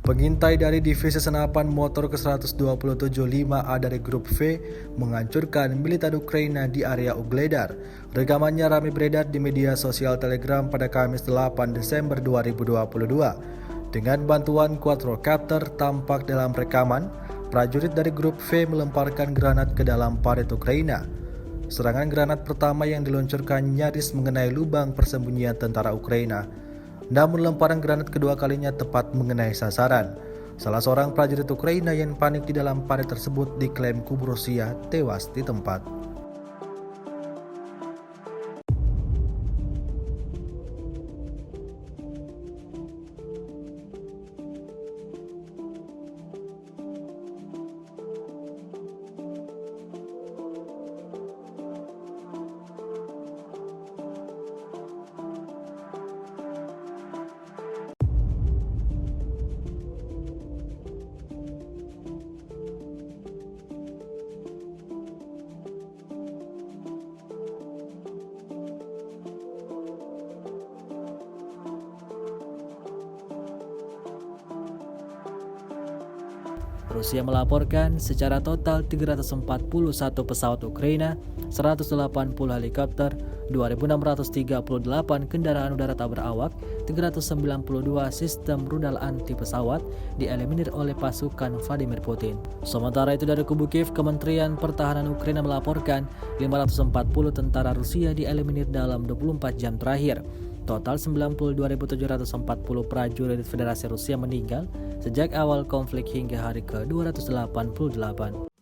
Pengintai dari Divisi Senapan Motor ke-127 5A dari Grup V menghancurkan militer Ukraina di area Ugledar. Rekamannya ramai beredar di media sosial Telegram pada Kamis 8 Desember 2022. Dengan bantuan quadrocopter tampak dalam rekaman, prajurit dari Grup V melemparkan granat ke dalam parit Ukraina. Serangan granat pertama yang diluncurkan nyaris mengenai lubang persembunyian tentara Ukraina. Namun lemparan granat kedua kalinya tepat mengenai sasaran. Salah seorang prajurit Ukraina yang panik di dalam parit tersebut diklaim kubu Rusia tewas di tempat. Rusia melaporkan secara total 341 pesawat Ukraina, 180 helikopter, 2.638 kendaraan udara tak berawak, 392 sistem rudal anti pesawat dieliminir oleh pasukan Vladimir Putin. Sementara itu dari kubu Kiev, Kementerian Pertahanan Ukraina melaporkan 540 tentara Rusia dieliminir dalam 24 jam terakhir. Total 92.740 prajurit Federasi Rusia meninggal sejak awal konflik hingga hari ke-288.